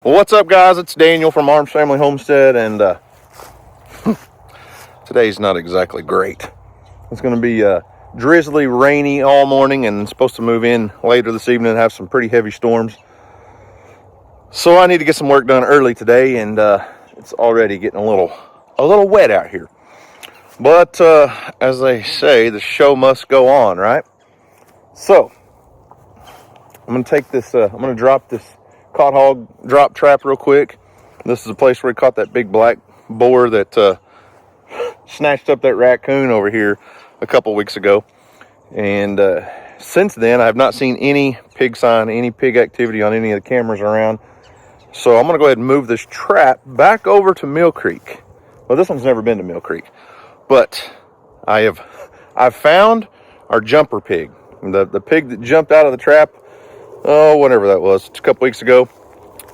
Well, what's up, guys? It's Daniel from Arms Family Homestead, and today's not exactly great. It's going to be drizzly, rainy all morning, and it's supposed to move in later this evening and have some pretty heavy storms. So I need to get some work done early today, and it's already getting a little wet out here. But as they say, the show must go on, right? So I'm going to take this. I'm going to drop this caught hog drop trap real quick. This is a place where we caught that big black boar that snatched up that raccoon over here a couple weeks ago. And since then, I have not seen any pig sign, any pig activity on any of the cameras around. So I'm going to go ahead and move this trap back over to Mill Creek. Well, this one's never been to Mill Creek, but I've found our jumper pig, the pig that jumped out of the trap. Oh, whatever that was, a couple weeks ago,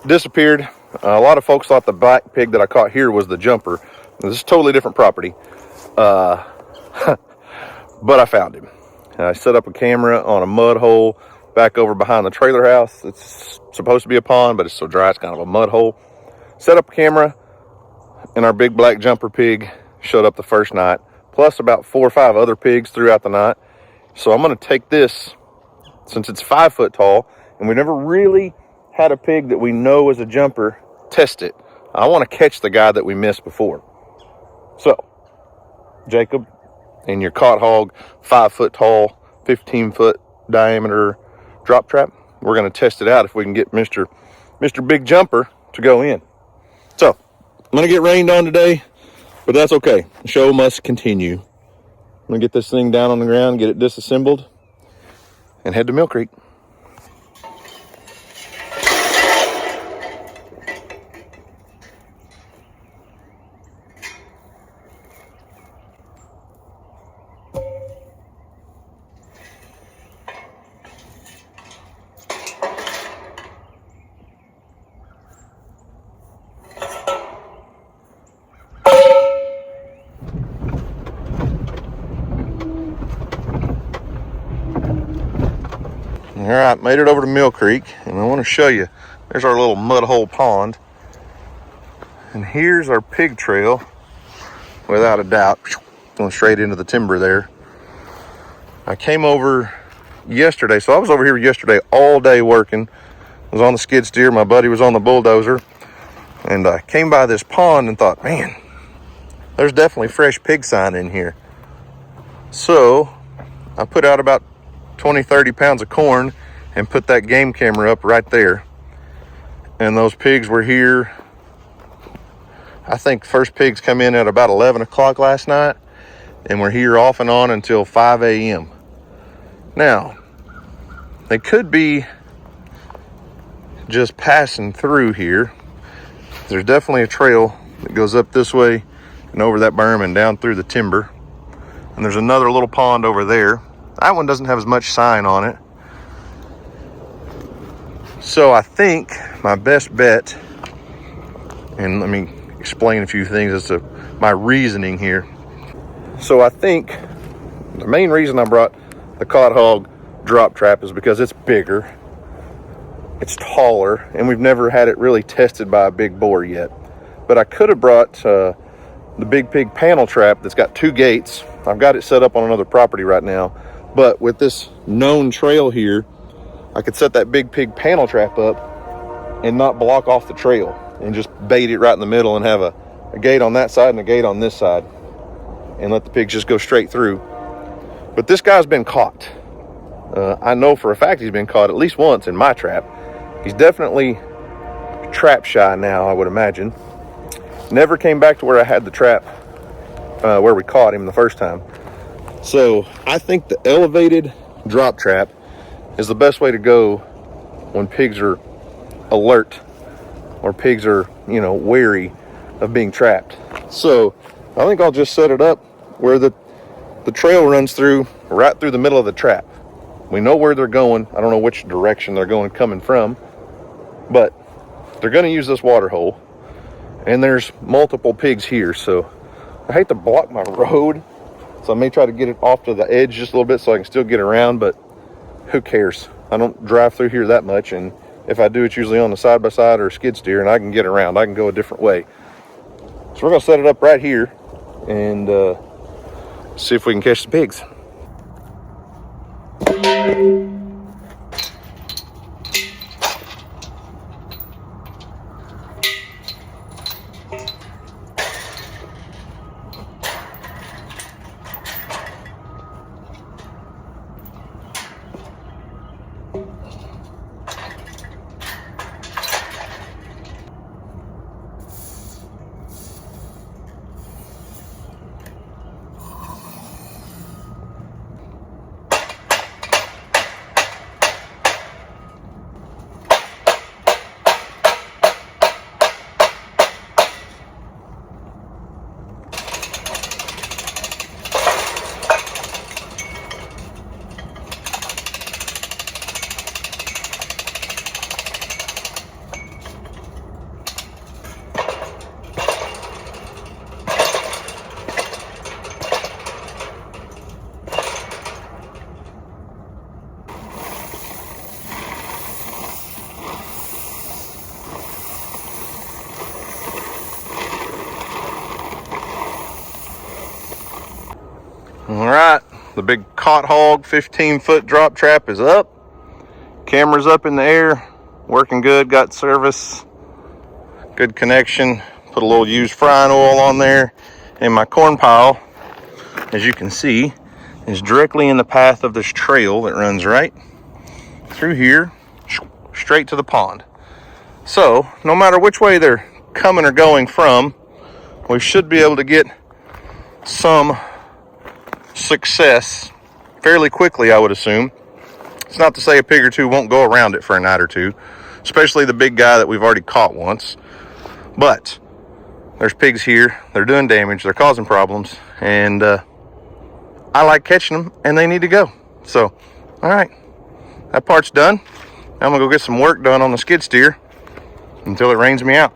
disappeared. A lot of folks thought the black pig that I caught here was the jumper. This is totally different property, but I found him. I set up a camera on a mud hole back over behind the trailer house. It's supposed to be a pond, but it's so dry it's kind of a mud hole. Set up a camera, and our big black jumper pig showed up the first night, plus about 4 or 5 other pigs throughout the night. So I'm going to take this, since it's 5 foot tall, and we never really had a pig that we know is a jumper, test it. I want to catch the guy that we missed before. So, Jacob, and your caught hog, 5 foot tall, 15 foot diameter drop trap, we're going to test it out if we can get Mr. Big Jumper to go in. So, I'm going to get rained on today, but that's okay. The show must continue. I'm going to get this thing down on the ground, get it disassembled, and head to Mill Creek. All right, made it over to Mill Creek, and I want to show you. There's our little mud hole pond, and here's our pig trail, without a doubt, going straight into the timber there. I came over yesterday, so I was over here yesterday all day working. I was on the skid steer, my buddy was on the bulldozer, and I came by this pond and thought, man, there's definitely fresh pig sign in here. So I put out about 20-30 pounds of corn and put that game camera up right there, and those pigs were here. I think first pigs come in at about 11 o'clock last night, and we're here off and on until 5 a.m. Now they could be just passing through here. There's definitely a trail that goes up this way and over that berm and down through the timber, and there's another little pond over there. That one doesn't have as much sign on it. So I think my best bet, and let me explain a few things as to my reasoning here. So I think the main reason I brought the caught hog drop trap is because it's bigger, it's taller, and we've never had it really tested by a big boar yet. But I could have brought the big pig panel trap that's got 2 gates. I've got it set up on another property right now. But with this known trail here, I could set that big pig panel trap up and not block off the trail and just bait it right in the middle and have a gate on that side and a gate on this side and let the pigs just go straight through. But this guy's been caught. I know for a fact he's been caught at least once in my trap. He's definitely trap shy now, I would imagine. Never came back to where I had the trap, where we caught him the first time. So I think the elevated drop trap is the best way to go when pigs are alert or pigs are, wary of being trapped. So I think I'll just set it up where the trail runs through, right through the middle of the trap. We know where they're going. I don't know which direction they're coming from, but they're going to use this water hole, and there's multiple pigs here. So I hate to block my road, so I may try to get it off to the edge just a little bit so I can still get around, but who cares? I don't drive through here that much, and If I do, it's usually on the side-by-side or skid steer, and I can get around. I can go a different way. So we're gonna set it up right here and see if we can catch the pigs. All right, the big caught hog 15-foot drop trap is up. Camera's up in the air, working good, got service, good connection. Put a little used frying oil on there. And my corn pile, as you can see, is directly in the path of this trail that runs right through here, straight to the pond. So, no matter which way they're coming or going from, we should be able to get some success fairly quickly, I would assume. It's not to say a pig or two won't go around it for a night or two, especially the big guy that we've already caught once. But there's pigs here, they're doing damage, they're causing problems, and I like catching them, and they need to go. So, all right, that part's done. Now I'm gonna go get some work done on the skid steer until it rains me out.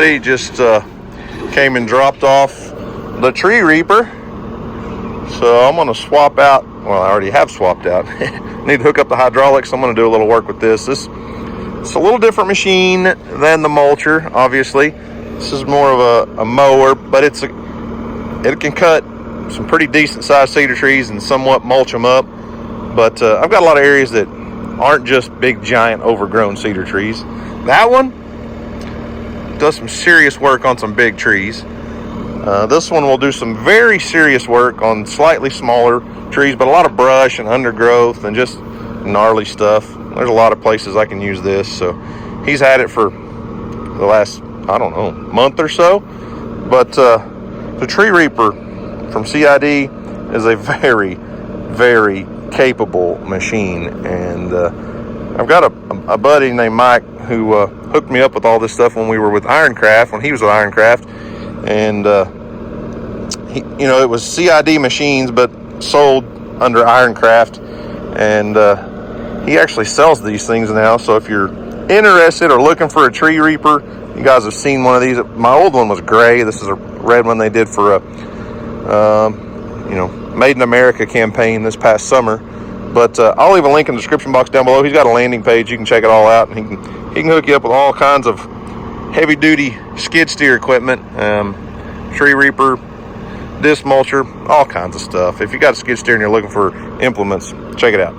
somebody just came and dropped off the tree reaper. So I'm gonna swap out, well, I already have swapped out. Need to hook up the hydraulics. I'm gonna do a little work with this. It's a little different machine than the mulcher, obviously. This is more of a mower, but it can cut some pretty decent sized cedar trees and somewhat mulch them up. But I've got a lot of areas that aren't just big, giant, overgrown cedar trees. That one does some serious work on some big trees. This one will do some very serious work on slightly smaller trees, but a lot of brush and undergrowth and just gnarly stuff. There's a lot of places I can use this. So he's had it for the last, I don't know, month or so. But the tree reaper from CID is a very, very capable machine. And I've got a buddy named Mike who hooked me up with all this stuff when we were with Ironcraft, when he was with Ironcraft. And it was CID machines, but sold under Ironcraft. And he actually sells these things now. So if you're interested or looking for a tree reaper, you guys have seen one of these. My old one was gray. This is a red one they did for a Made in America campaign this past summer. But I'll leave a link in the description box down below. He's got a landing page. You can check it all out, and he can hook you up with all kinds of heavy duty skid steer equipment, tree reaper, disc mulcher, all kinds of stuff. If you got a skid steer and you're looking for implements, check it out.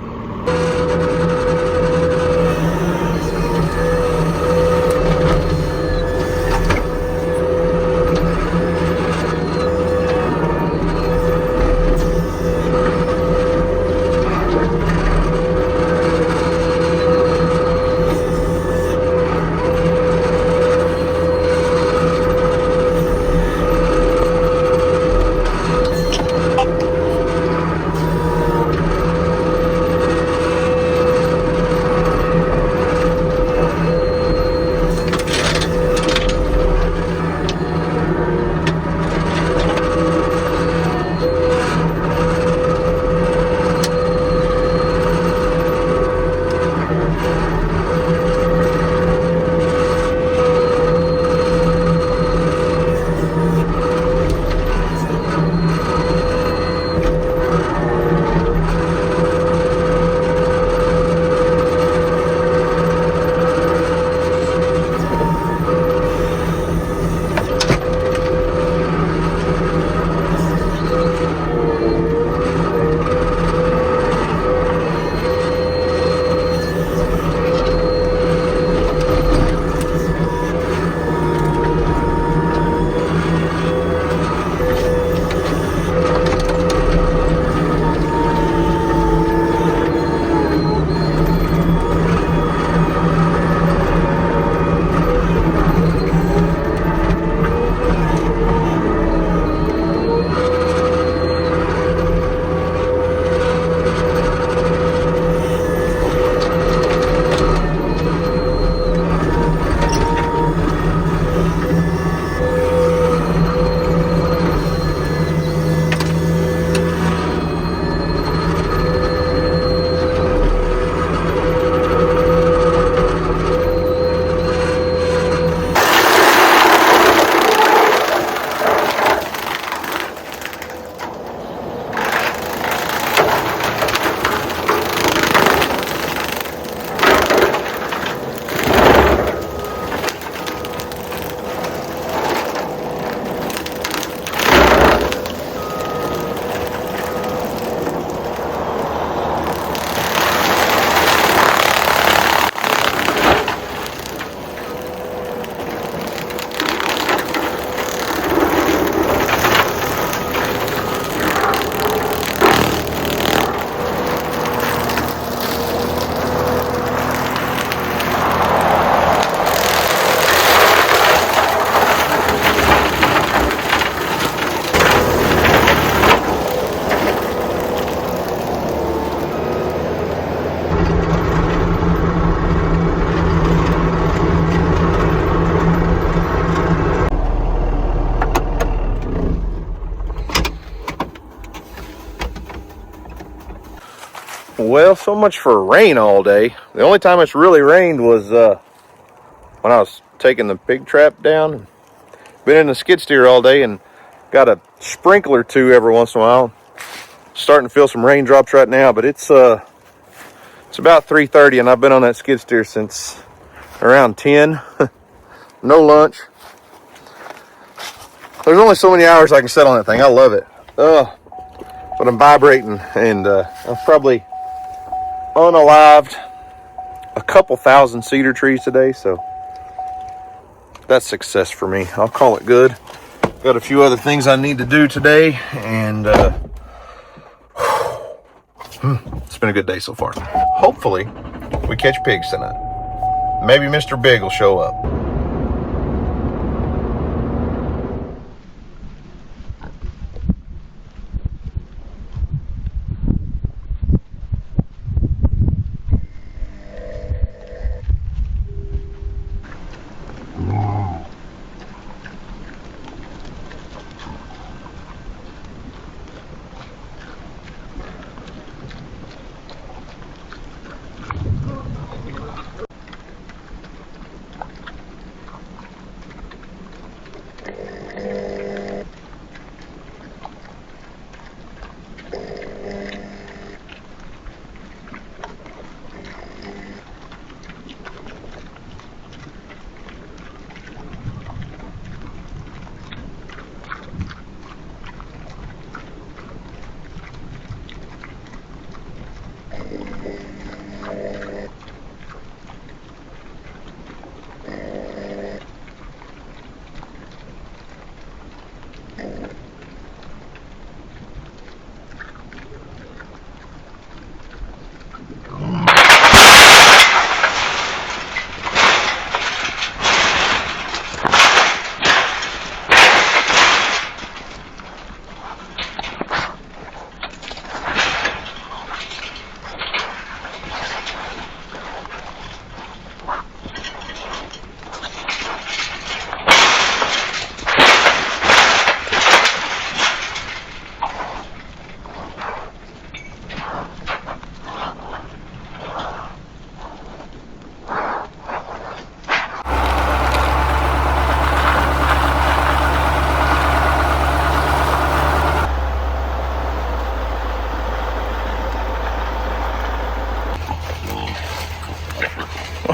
Well, so much for rain all day. The only time it's really rained was when I was taking the pig trap down. Been in the skid steer all day and got a sprinkler or two every once in a while. Starting to feel some raindrops right now, but it's about 3:30 and I've been on that skid steer since around 10. No lunch. There's only so many hours I can sit on that thing. I love it. But I'm vibrating, and I've probably unalived a couple thousand cedar trees today, so that's success for me. I'll call it good. Got a few other things I need to do today, and it's been a good day so far. Hopefully, we catch pigs tonight. Maybe Mr. Big will show up.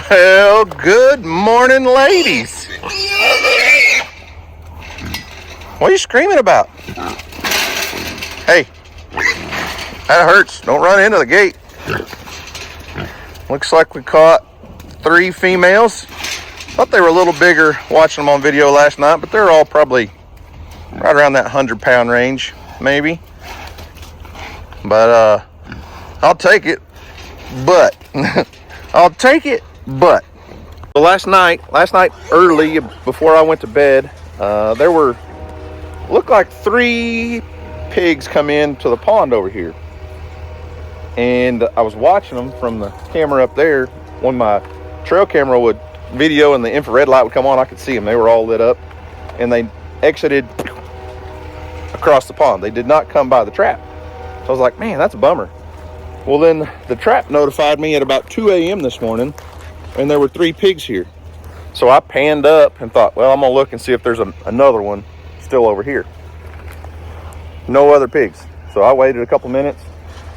Well, good morning, ladies. What are you screaming about? Hey, that hurts. Don't run into the gate. Looks like we caught 3 females. Thought they were a little bigger watching them on video last night, but they're all probably right around that 100-pound range, maybe. But I'll take it. But I'll take it. But so last night early before I went to bed, there looked like 3 pigs come into the pond over here, and I was watching them from the camera up there. When my trail camera would video and the infrared light would come on, I could see them. They were all lit up, and they exited across the pond. They did not come by the trap. So I was like, man, that's a bummer. Well, then the trap notified me at about 2 a.m. this morning, and there were 3 pigs here. So I panned up and thought, well, I'm gonna look and see if there's another one still over here. No other pigs. So I waited a couple minutes,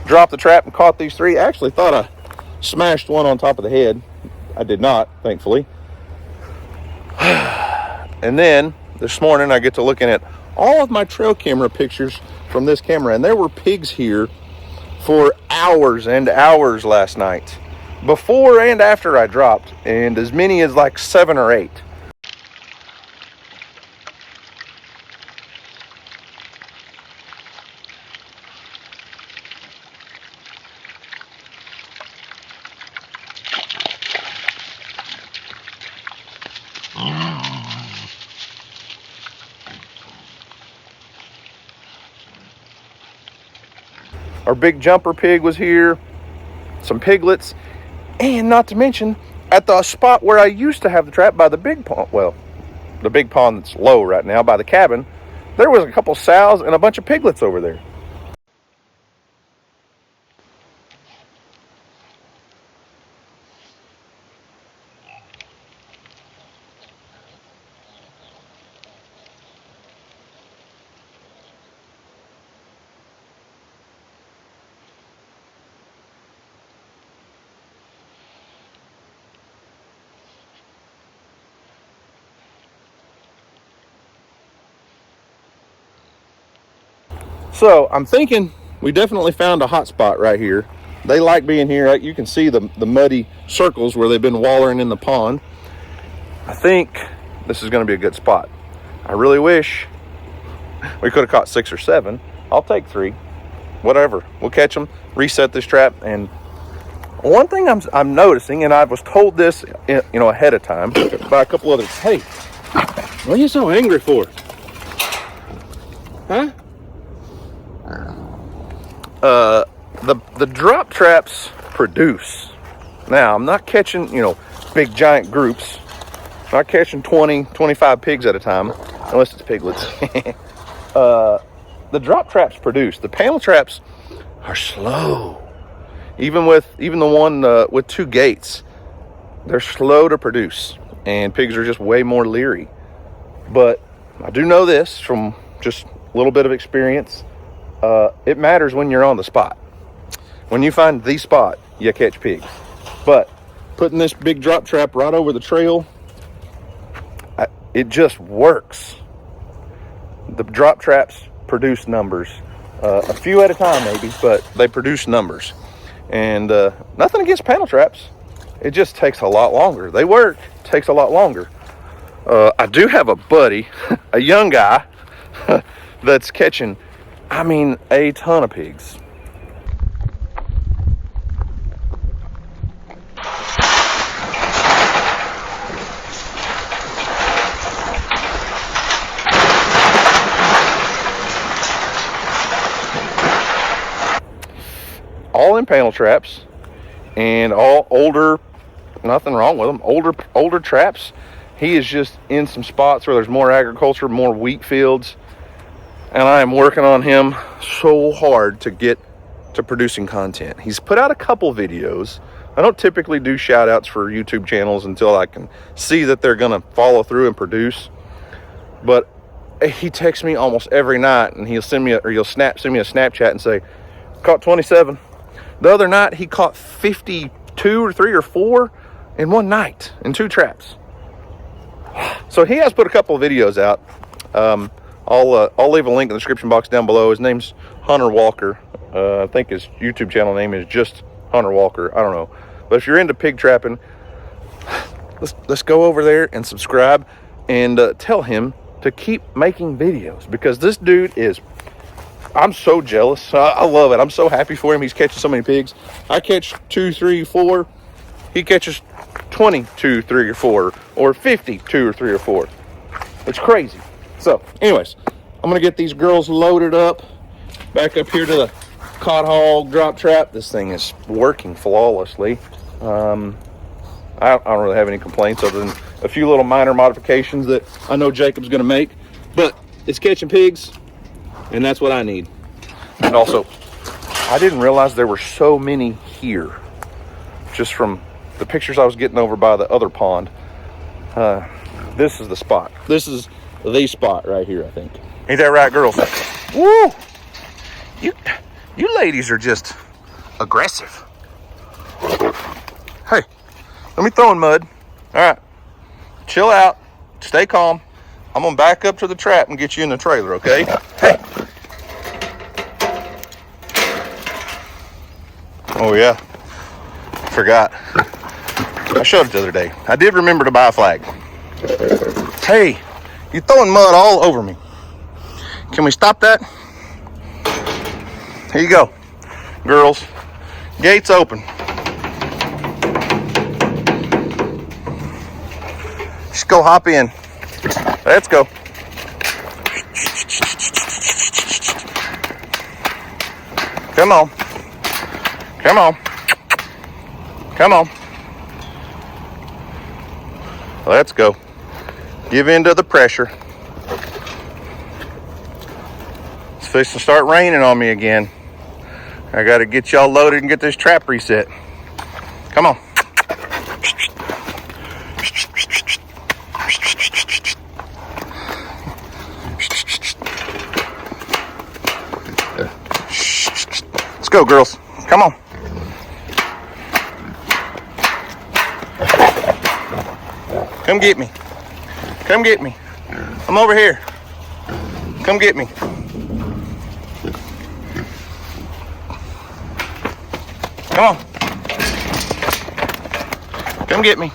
dropped the trap, and caught these 3. I actually thought I smashed one on top of the head. I did not, thankfully. And then this morning I get to looking at all of my trail camera pictures from this camera, and there were pigs here for hours and hours last night, before and after I dropped, and as many as like 7 or 8. Our big jumper pig was here, some piglets, and not to mention at the spot where I used to have the trap by the big pond, well, the big pond that's low right now by the cabin, there was a couple sows and a bunch of piglets over there. So I'm thinking we definitely found a hot spot right here. They like being here. You can see the muddy circles where they've been wallering in the pond. I think this is going to be a good spot. I really wish we could have caught 6 or 7. I'll take 3, whatever. We'll catch them, reset this trap. And one thing I'm noticing, and I was told this, ahead of time by a couple others. Hey, what are you so angry for? Huh? The drop traps produce. Now, I'm not catching, big giant groups. I'm not catching 20, 25 pigs at a time, unless it's piglets. The drop traps produce. The panel traps are slow. Even the one with 2 gates, they're slow to produce, and pigs are just way more leery. But I do know this from just a little bit of experience. It matters when you're on the spot. When you find the spot, you catch pigs. But putting this big drop trap right over the trail, it just works. The drop traps produce numbers. A few at a time maybe, but they produce numbers. And nothing against panel traps. It just takes a lot longer. They work, takes a lot longer. I do have a buddy, a young guy, that's catching, a ton of pigs. All in panel traps, and all older, nothing wrong with them, older traps. He is just in some spots where there's more agriculture, more wheat fields, and I am working on him so hard to get to producing content. He's put out a couple videos. I don't typically do shout outs for YouTube channels until I can see that they're gonna follow through and produce, but he texts me almost every night, and he'll send me send me a Snapchat and say, caught 27. The other night he caught 52 or 3 or 4 in one night in 2 traps. So he has put a couple of videos out. I'll leave a link in the description box down below. His name's Hunter Walker. I think his YouTube channel name is just Hunter Walker. I don't know. But if you're into pig trapping, let's go over there and subscribe, and tell him to keep making videos, because this dude is, I'm so jealous. I love it. I'm so happy for him. He's catching so many pigs. I catch 2, 3, 4. He catches 22, 3 or 4, or 52 or 3 or 4. It's crazy. So anyways, I'm gonna get these girls loaded up back up here to the cod hog drop trap. This thing is working flawlessly. I don't really have any complaints other than a few little minor modifications that I know Jacob's gonna make, but it's catching pigs, and that's what I need. And also, I didn't realize there were so many here, just from the pictures I was getting over by the other pond. This is the spot. This is the spot right here, I think. Ain't that right, girls? Woo! You ladies are just aggressive. Hey, let me throw in mud. All right, chill out, stay calm. I'm gonna back up to the trap and get you in the trailer, okay? Hey. Oh yeah, forgot. I showed it the other day. I did remember to buy a flag. Hey, you're throwing mud all over me. Can we stop that? Here you go, girls. Gates open. Just go hop in. Let's go. Come on. Come on. Come on. Let's go. Give in to the pressure. It's fixing to start raining on me again. I got to get y'all loaded and get this trap reset. Come on. Let's go, girls. Come on. Come get me. Come get me. I'm over here. Come get me. Come on. Come get me.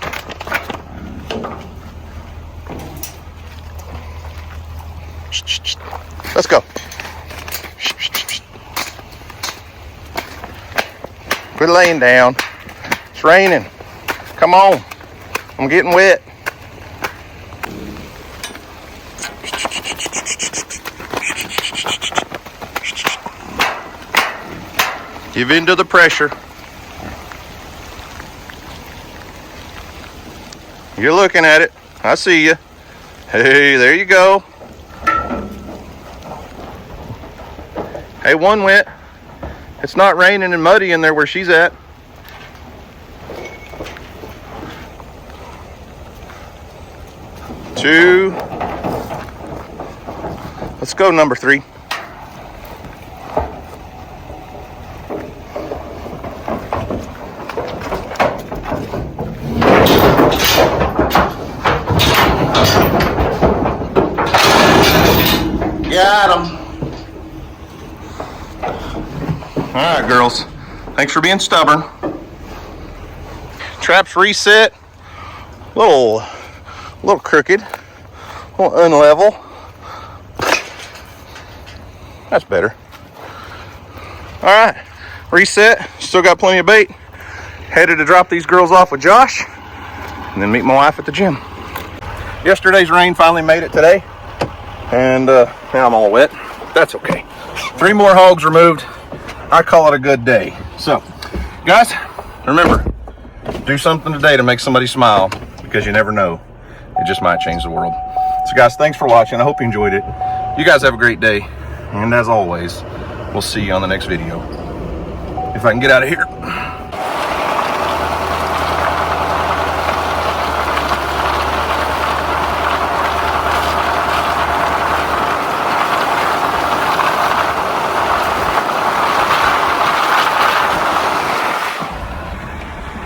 Let's go. Quit laying down. It's raining. Come on. I'm getting wet. Give in to the pressure. You're looking at it. I see you. Hey, there you go. Hey, one went. It's not raining and muddy in there where she's at. Two. Let's go, number 3. Got him. All right, girls. Thanks for being stubborn. Trap's reset. Little crooked. A little unlevel. That's better. All right, reset. Still got plenty of bait. Headed to drop these girls off with Josh and then meet my wife at the gym. Yesterday's rain finally made it today. And now I'm all wet. That's okay. 3 more hogs removed. I call it a good day. So, guys, remember, do something today to make somebody smile, because you never know. It just might change the world. So, guys, thanks for watching. I hope you enjoyed it. You guys have a great day. And as always, we'll see you on the next video. If I can get out of here.